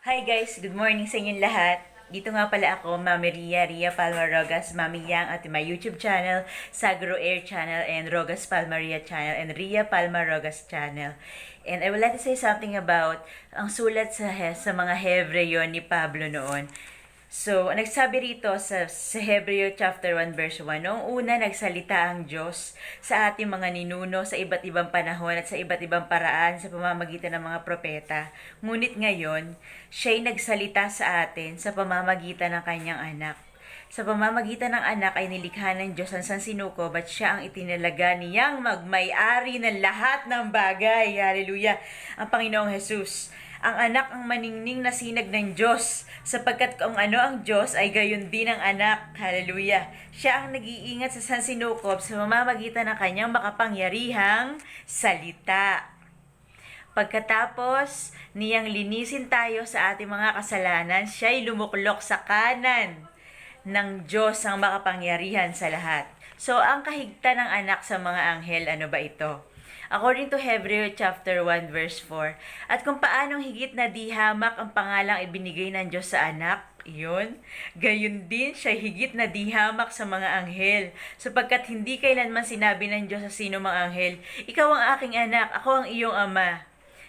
Hi guys, good morning sa inyong lahat. Dito nga pala ako, Mami Ria Palma Rogas, Mami Yang at my YouTube channel, Sagro Air Channel and Rogas Palma Ria Channel and Ria Palma Rogas Channel. And I would like to say something about ang sulat sa mga Hebreo ni Pablo noon. So, nagsabi rito sa Hebreo chapter 1 verse 1, noong una nagsalita ang Diyos sa ating mga ninuno sa iba't ibang panahon at sa iba't ibang paraan sa pamamagitan ng mga propeta. Ngunit ngayon, siya'y nagsalita sa atin sa pamamagitan ng kanyang anak. Sa pamamagitan ng anak ay nilikha ng Diyos ang sansinukob at siya ang itinalaga niyang magmay-ari ng lahat ng bagay. Hallelujah! Ang Panginoong Jesus. Ang anak ang maningning na sinag ng Diyos, sapagkat kung ano ang Diyos ay gayon din ang anak. Hallelujah! Siya ang nag-iingat sa sansinukob sa pamamagitan ng kanyang makapangyarihang salita. Pagkatapos niyang linisin tayo sa ating mga kasalanan, siya'y lumuklok sa kanan ng Diyos ang makapangyarihan sa lahat. So, ang kahigtan ng anak sa mga anghel, ano ba ito? According to Hebreo chapter 1 verse 4, at kung paanong higit na di hamak ang pangalang ibinigay ng Diyos sa anak, yun, gayon din siya higit na di hamak sa mga anghel, sapagkat hindi kailanman sinabi ng Diyos sa sino mang anghel, ikaw ang aking anak, ako ang iyong ama.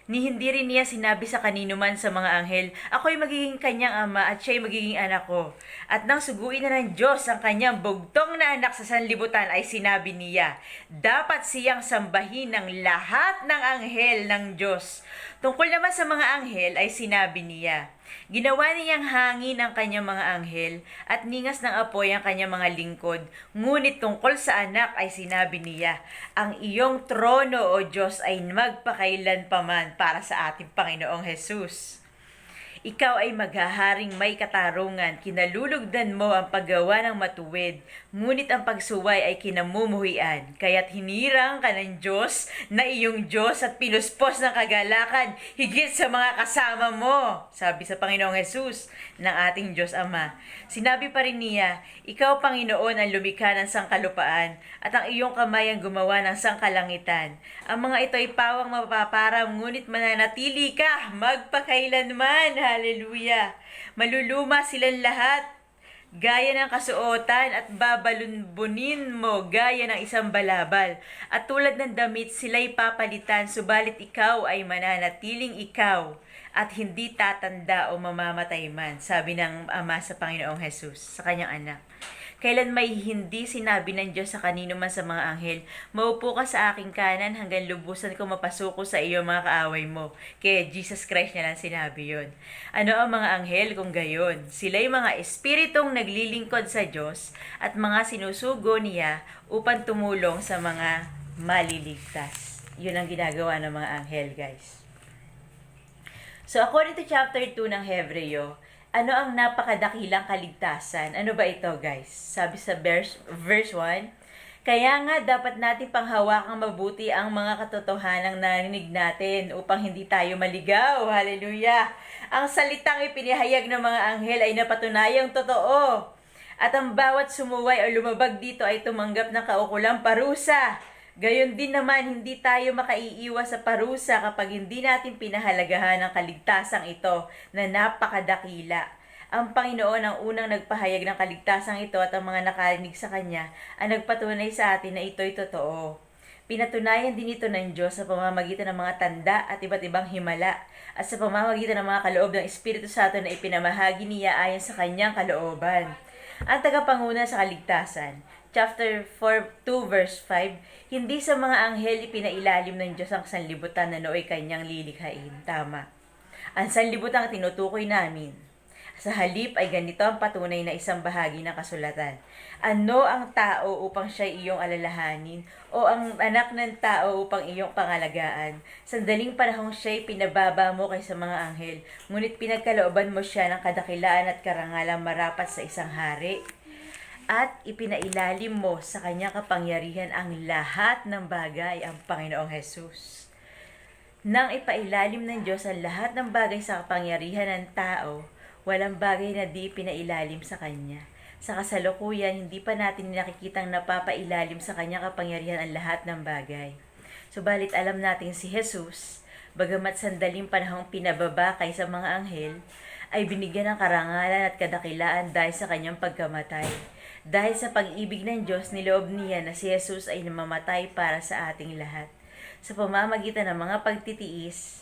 Ni hindi rin niya sinabi sa kanino man sa mga anghel, ako'y magiging kanyang ama at siya'y magiging anak ko. At nang suguin na ng Diyos ang kanyang bugtong na anak sa sanlibutan ay sinabi niya, dapat siyang sambahin ng lahat ng anghel ng Diyos. Tungkol naman sa mga anghel ay sinabi niya, ginawa niyang hangin ang kanyang mga anghel at ningas ng apoy ang kanyang mga lingkod. Ngunit tungkol sa anak ay sinabi niya, ang iyong trono o Diyos ay magpakailanpaman para sa ating Panginoong Jesus. Ikaw ay maghaharing may katarungan, kinalulugdan mo ang paggawa ng matuwid, ngunit ang pagsuway ay kinamumuhian, kaya't hinirang ka ng Diyos na iyong Diyos at pinuspos ng kagalakan higit sa mga kasama mo, sabi sa Panginoong Jesus ng ating Diyos Ama. Sinabi pa rin niya, ikaw Panginoon ang lumikha ng sangkalupaan at ang iyong kamay ang gumawa ng sangkalangitan. Ang mga ito ay pawang mapaparam, ngunit mananatili ka magpakailanman. Hallelujah! Maluluma silang lahat, gaya ng kasuotan at babalunbunin mo gaya ng isang balabal. At tulad ng damit sila'y papalitan, subalit ikaw ay mananatiling ikaw at hindi tatanda o mamamatay man, sabi ng Ama sa Panginoong Jesus sa kanyang anak. Kailan may hindi sinabi ng Diyos sa kanino man sa mga anghel, maupo ka sa aking kanan hanggang lubusan ko mapasuko sa iyo mga kaaway mo. Kaya Jesus Christ na lang sinabi yon. Ano ang mga anghel kung gayon? Sila'y mga espiritong naglilingkod sa Diyos at mga sinusugo niya upang tumulong sa mga maliligtas. Yun ang ginagawa ng mga anghel, guys. So, according to chapter 2 ng Hebreo, ano ang napakadakilang kaligtasan? Ano ba ito, guys? Sabi sa verse 1, kaya nga dapat natin panghawakang mabuti ang mga katotohanang narinig natin upang hindi tayo maligaw. Hallelujah! Ang salitang ipinahayag ng mga anghel ay napatunayang totoo. At ang bawat sumuway o lumabag dito ay tumanggap ng kaukulang parusa. Gayon din naman, hindi tayo makaiiwas sa parusa kapag hindi natin pinahalagahan ang kaligtasang ito na napakadakila. Ang Panginoon ang unang nagpahayag ng kaligtasang ito at ang mga nakarinig sa Kanya ang nagpatunay sa atin na ito'y totoo. Pinatunayan din ito ng Diyos sa pamamagitan ng mga tanda at iba't ibang himala at sa pamamagitan ng mga kaloob ng Espiritu Santo na ipinamahagi niya ayon sa Kanyang kalooban. Ang tagapanguna sa kaligtasan, chapter 2 verse 5, hindi sa mga anghel ipinailalim ng Diyos ang sanlibutan na nooy kanyang lilikhain. Tama. Ang sanlibutan ang tinutukoy namin. Sa halip ay ganito ang patunay na isang bahagi ng kasulatan. Ano ang tao upang siya iyong alalahanin o ang anak ng tao upang iyong pangalagaan? Sandaling panahong siya'y pinababa mo kaysa mga anghel, ngunit pinagkalooban mo siya ng kadakilaan at karangalang marapat sa isang hari. At ipinailalim mo sa kanyang kapangyarihan ang lahat ng bagay, ang Panginoong Jesus. Nang ipailalim ng Diyos ang lahat ng bagay sa kapangyarihan ng tao, walang bagay na di pinailalim sa Kanya. Sa kasalukuyan, hindi pa natin nakikitang napapailalim sa Kanyang kapangyarihan ang lahat ng bagay. Subalit alam natin si Jesus, Bagamat sandaling panahong pinababa kaysa mga anghel, ay binigyan ng karangalan at kadakilaan dahil sa kanyang pagkamatay. Dahil sa pag-ibig ng Diyos, niloob niya na si Jesus ay namamatay para sa ating lahat. Sa pamamagitan ng mga pagtitiis,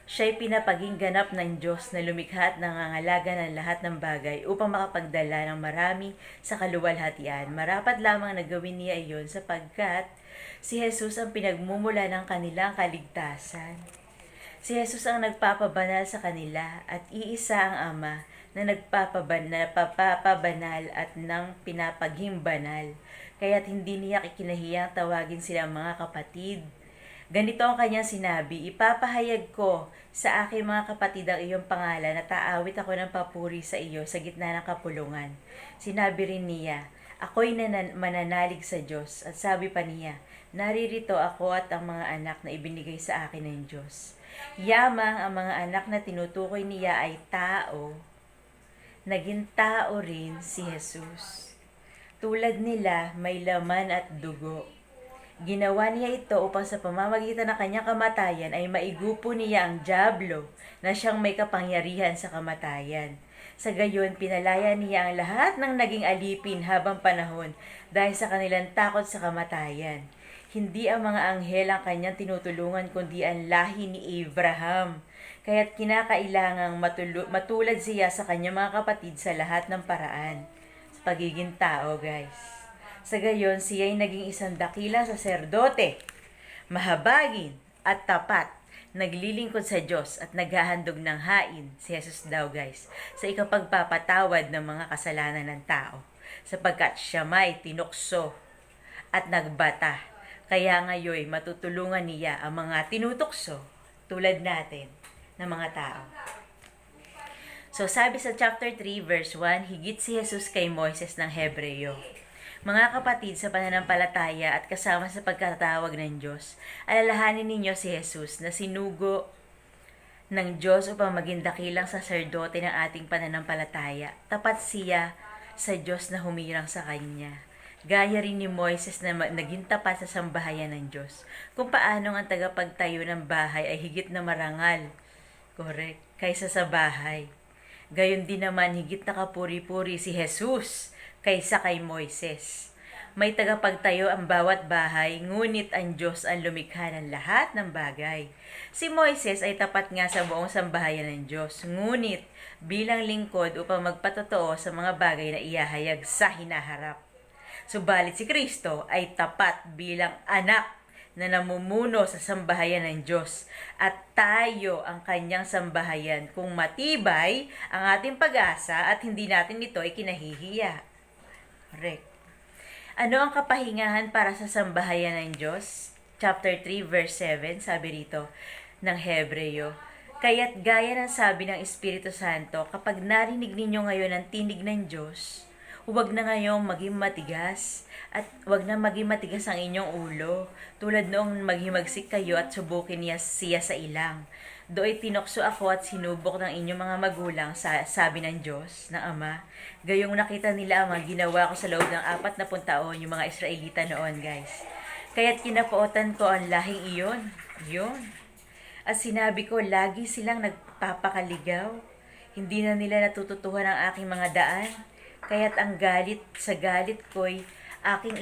siya'y pinapaging ganap ng Diyos na lumikha at nangangalaga ng lahat ng bagay upang makapagdala ng marami sa kaluwalhatian. Marapat lamang na gawin niya iyon sapagkat si Jesus ang pinagmumula ng kanilang kaligtasan. Si Jesus ang nagpapabanal sa kanila at iisa ang Ama na nagpapabanal at nang pinapaghing banal. Kaya't hindi niya kinahiyang tawagin sila mga kapatid. Ganito ang kanyang sinabi, ipapahayag ko sa aking mga kapatid ang iyong pangalan at aawit ako ng papuri sa iyo sa gitna ng kapulungan. Sinabi rin niya, ako'y mananalig sa Diyos. At sabi pa niya, naririto ako at ang mga anak na ibinigay sa akin ng Diyos. Yamang ang mga anak na tinutukoy niya ay tao, naging tao rin si Jesus. Tulad nila, may laman at dugo. Ginawa niya ito upang sa pamamagitan ng kanyang kamatayan ay maigupo niya ang dyablo na siyang may kapangyarihan sa kamatayan. Sa gayon, pinalaya niya ang lahat ng naging alipin habang panahon dahil sa kanilang takot sa kamatayan. Hindi ang mga anghel ang kanyang tinutulungan kundi ang lahi ni Abraham. Kaya't kinakailangang matulad siya sa kanyang mga kapatid sa lahat ng paraan. Sa pagiging tao, guys. Sa gayon, siya'y naging isang dakilang saserdote, mahabagin at tapat, naglilingkod sa Diyos at naghahandog ng hain, si Jesus daw guys, sa ikapagpapatawad ng mga kasalanan ng tao, sapagkat siya may tinukso at nagbata. Kaya ngayon, matutulungan niya ang mga tinutukso tulad natin ng mga tao. So, sabi sa chapter 3, verse 1, higit si Jesus kay Moises ng Hebreo. Mga kapatid sa pananampalataya at kasama sa pagkatawag ng Diyos, alalahanin ninyo si Jesus na sinugo ng Diyos upang maging dakilang saserdote ng ating pananampalataya. Tapat siya sa Diyos na humirang sa Kanya. Gaya rin ni Moises na naging tapat sa sambahayan ng Diyos. Kung paano ang tagapagtayo ng bahay ay higit na marangal, correct, kaysa sa bahay. Gayon din naman higit na kapuri-puri si Jesus kaysa kay Moises. May tagapagtayo ang bawat bahay, ngunit ang Diyos ang lumikha ng lahat ng bagay. Si Moises ay tapat nga sa buong sambahayan ng Diyos, ngunit bilang lingkod upang magpatotoo sa mga bagay na iyahayag sa hinaharap. Subalit si Kristo ay tapat bilang anak na namumuno sa sambahayan ng Diyos at tayo ang kanyang sambahayan kung matibay ang ating pag-asa at hindi natin ito ay kinahihiya. Correct. Ano ang kapahingahan para sa sambahayan ng Diyos? Chapter 3 verse 7, sabi rito ng Hebreo. Kaya't gaya ng sabi ng Espiritu Santo, kapag narinig ninyo ngayon ang tinig ng Diyos, huwag na ngayong maging matigas at huwag na maging matigas ang inyong ulo tulad noong maghimagsik kayo at subukin niya siya sa ilang. Do'y tinukso ako at sinubok ng inyong mga magulang, sabi ng Diyos, ng Ama. Gayong nakita nila ang mga ginawa ko sa loob ng 40 taon yung mga Israelita noon, guys. Kaya't kinapautan ko ang lahing iyon. Yun. At sinabi ko, lagi silang nagpapakaligaw. Hindi na nila natututuhan ang aking mga daan. Kaya't ang galit sa galit ko'y aking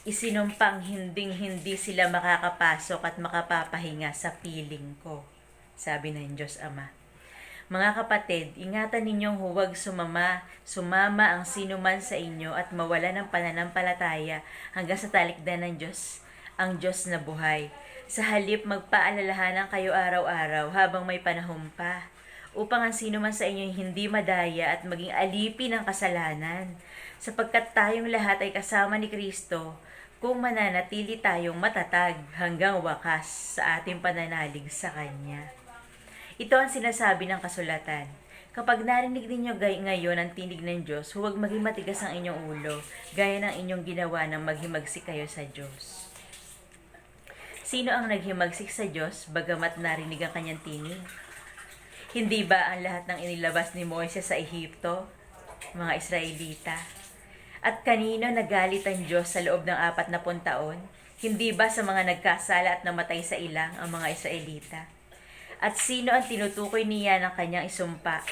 isinumpang hinding-hindi sila makakapasok at makapapahinga sa piling ko, sabi ng Diyos Ama. Mga kapatid, ingatan ninyong huwag sumama ang sinuman sa inyo at mawala ng pananampalataya hanggang sa talikdan ng Diyos, ang Diyos na buhay. Sa halip, magpaalalahanan kayo araw-araw habang may panahon pa, upang ang sino man sa inyo hindi madaya at maging alipin ng kasalanan, sapagkat tayong lahat ay kasama ni Kristo kung mananatili tayong matatag hanggang wakas sa ating pananalig sa Kanya. Ito ang sinasabi ng kasulatan. Kapag narinig ninyo ngayon ang tinig ng Diyos, huwag maging matigas ang inyong ulo, gaya ng inyong ginawa nang maghimagsik kayo sa Diyos. Sino ang naghimagsik sa Diyos bagamat narinig ang Kanyang tinig? Hindi ba ang lahat ng inilabas ni Moises sa Ehipto, mga Israelita? At kanino nagalit ang Diyos sa loob ng 40 taon? Hindi ba sa mga nagkasala at namatay sa ilang ang mga Israelita? At sino ang tinutukoy niya ng kanyang isumpa?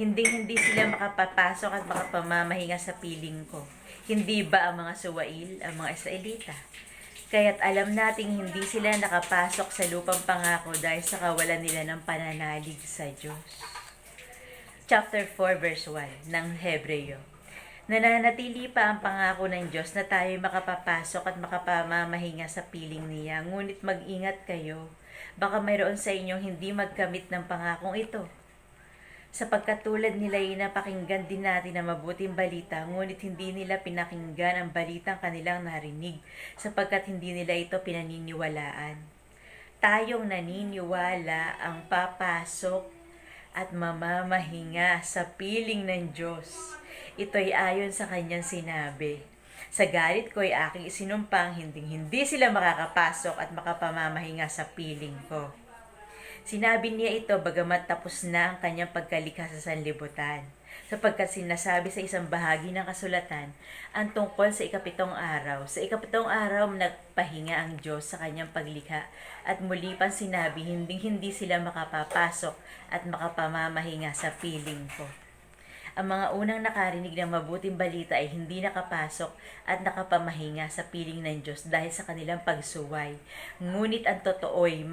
Hindi sila makapapasok at makapamamahinga sa piling ko. Hindi ba ang mga suwail, ang mga Israelita? Kaya't alam nating hindi sila nakapasok sa lupang pangako dahil sa kawalan nila ng pananalig sa Diyos. Chapter 4 verse 1 ng Hebreo. Nananatili pa ang pangako ng Diyos na tayo makapapasok at makapamamahinga sa piling niya. Ngunit mag-ingat kayo. Baka mayroon sa inyong hindi magkamit ng pangakong ito. Sapagkat tulad nila ay napakinggan din natin ang mabuting balita, ngunit hindi nila pinakinggan ang balitang kanilang narinig, sapagkat hindi nila ito pinaniniwalaan. Tayong naniniwala ang papasok at mamamahinga sa piling ng Diyos. Ito'y ayon sa kanyang sinabi. Sa galit ko ay aking isinumpang hindi sila makakapasok at makapamamahinga sa piling ko. Sinabi niya ito bagamat tapos na ang kanyang pagkalikha sa sanlibutan, sapagkat sinasabi sa isang bahagi ng kasulatan ang tungkol sa ikapitong araw. Sa ikapitong araw nagpahinga ang Diyos sa kanyang paglikha at muli pang sinabi hindi sila makapapasok at makapamamahinga sa piling ko. Ang mga unang nakarinig ng mabuting balita ay hindi nakapasok at nakapamahinga sa piling ng Diyos dahil sa kanilang pagsuway. Ngunit ang totoo'y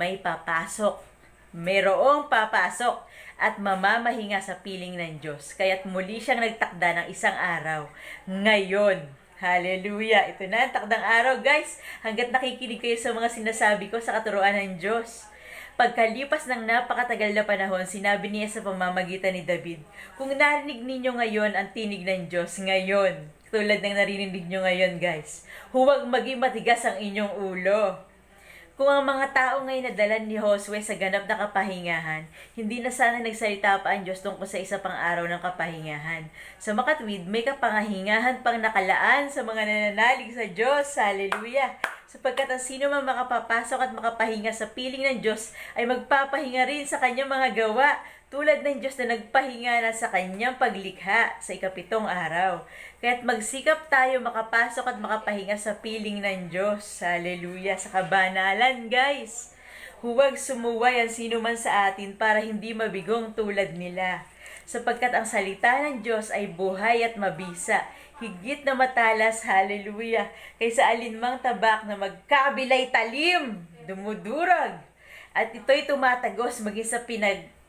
mayroong papasok at mamamahinga sa piling ng Diyos. Kaya't muli siyang nagtakda ng isang araw. Ngayon, hallelujah! Ito na ang takdang araw, guys. Hanggat nakikinig kayo sa mga sinasabi ko sa katuruan ng Diyos. Pagkalipas ng napakatagal na panahon, sinabi niya sa pamamagitan ni David, kung narinig ninyo ngayon ang tinig ng Diyos, ngayon, tulad ng narinig nyo ngayon, guys, huwag maging matigas ang inyong ulo. Kung ang mga tao ngayon nadala ni Josue sa ganap na kapahingahan, hindi na sana nagsalita pa ang Diyos tungkol sa isa pang araw ng kapahingahan. Sa makatwid, may kapangahingahan pang nakalaan sa mga nananalig sa Diyos. Hallelujah! Sapagkat ang sino man makapapasok at makapahinga sa piling ng Diyos ay magpapahinga rin sa kanyang mga gawa, tulad ng Diyos na nagpahinga na sa kanyang paglikha sa ikapitong araw. Kaya't magsikap tayo makapasok at makapahinga sa piling ng Diyos. Hallelujah! Sa kabanalan, guys. Huwag sumuway ang sino man sa atin para hindi mabigong tulad nila. Sapagkat ang salita ng Diyos ay buhay at mabisa, higit na matalas, hallelujah, kaysa alinmang tabak na magkabilay talim, dumudurag. At ito'y tumatagos maging sa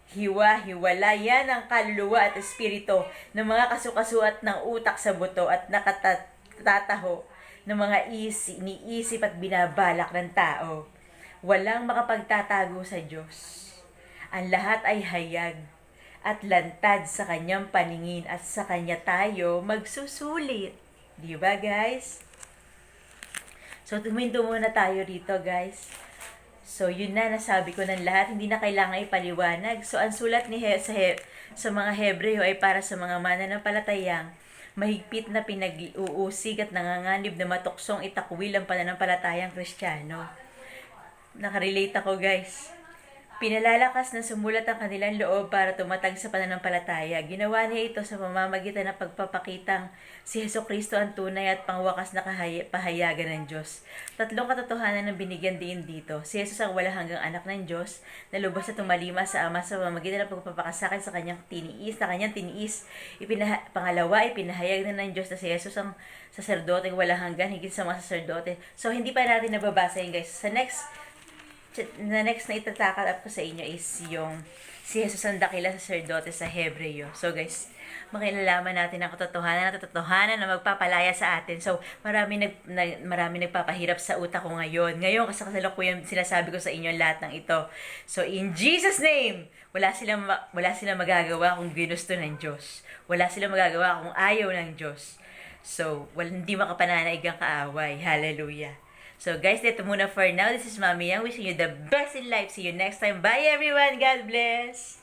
hiwa-hiwalayan ng kaluluwa at espiritu ng mga kasukasuat ng utak sa buto at nakatataho ng mga iniisip at binabalak ng tao. Walang makapagtatago sa Diyos. Ang lahat ay hayag at lantad sa kanyang paningin at sa kanya tayo magsusulit. Di ba, guys? So, tuminto muna tayo rito, guys. So, yun na, nasabi ko ng lahat, hindi na kailangan ipaliwanag. So, ang sulat ni sa mga Hebreo ay para sa mga mananampalatayang mahigpit na pinag-uusig at nanganganib na matuksong itakwil ang pananampalatayang Kristiyano. Nakarelate ako, guys. Pinalalakas na sumulat ang kanilang loob para tumatag sa pananampalataya. Ginawa niya ito sa pamamagitan ng pagpapakitang si Hesukristo ang tunay at pangwakas na pahayagan ng Diyos. Tatlong katotohanan ang binigyan din dito. Si Jesus ang walang hanggang anak ng Diyos na lubos na tumalima sa Ama sa pamamagitan ng pagpapakasakin sa kanyang tiniis. Pangalawa, ipinahayag na ng Diyos na si Jesus ang saserdote walang hanggan higit sa mga saserdote. So, hindi pa natin nababasa yun, guys. Sa next na itatakal up ko sa inyo is yung si Jesus ang dakila saserdote sa Hebreo. So guys, makilalaman natin ang katotohanan na magpapalaya sa atin. So marami nagpapahirap sa utak ko ngayon. Ngayon kasi kasalukuyan sinasabi ko sa inyo lahat ng ito. So in Jesus name, wala silang magagawa kung ginusto ng Diyos. Wala silang magagawa kung ayaw ng Diyos. So hindi makapananaig ang kaaway. Hallelujah. So guys, dito muna for now. This is Mami Yang wishing you the best in life. See you next time. Bye everyone. God bless.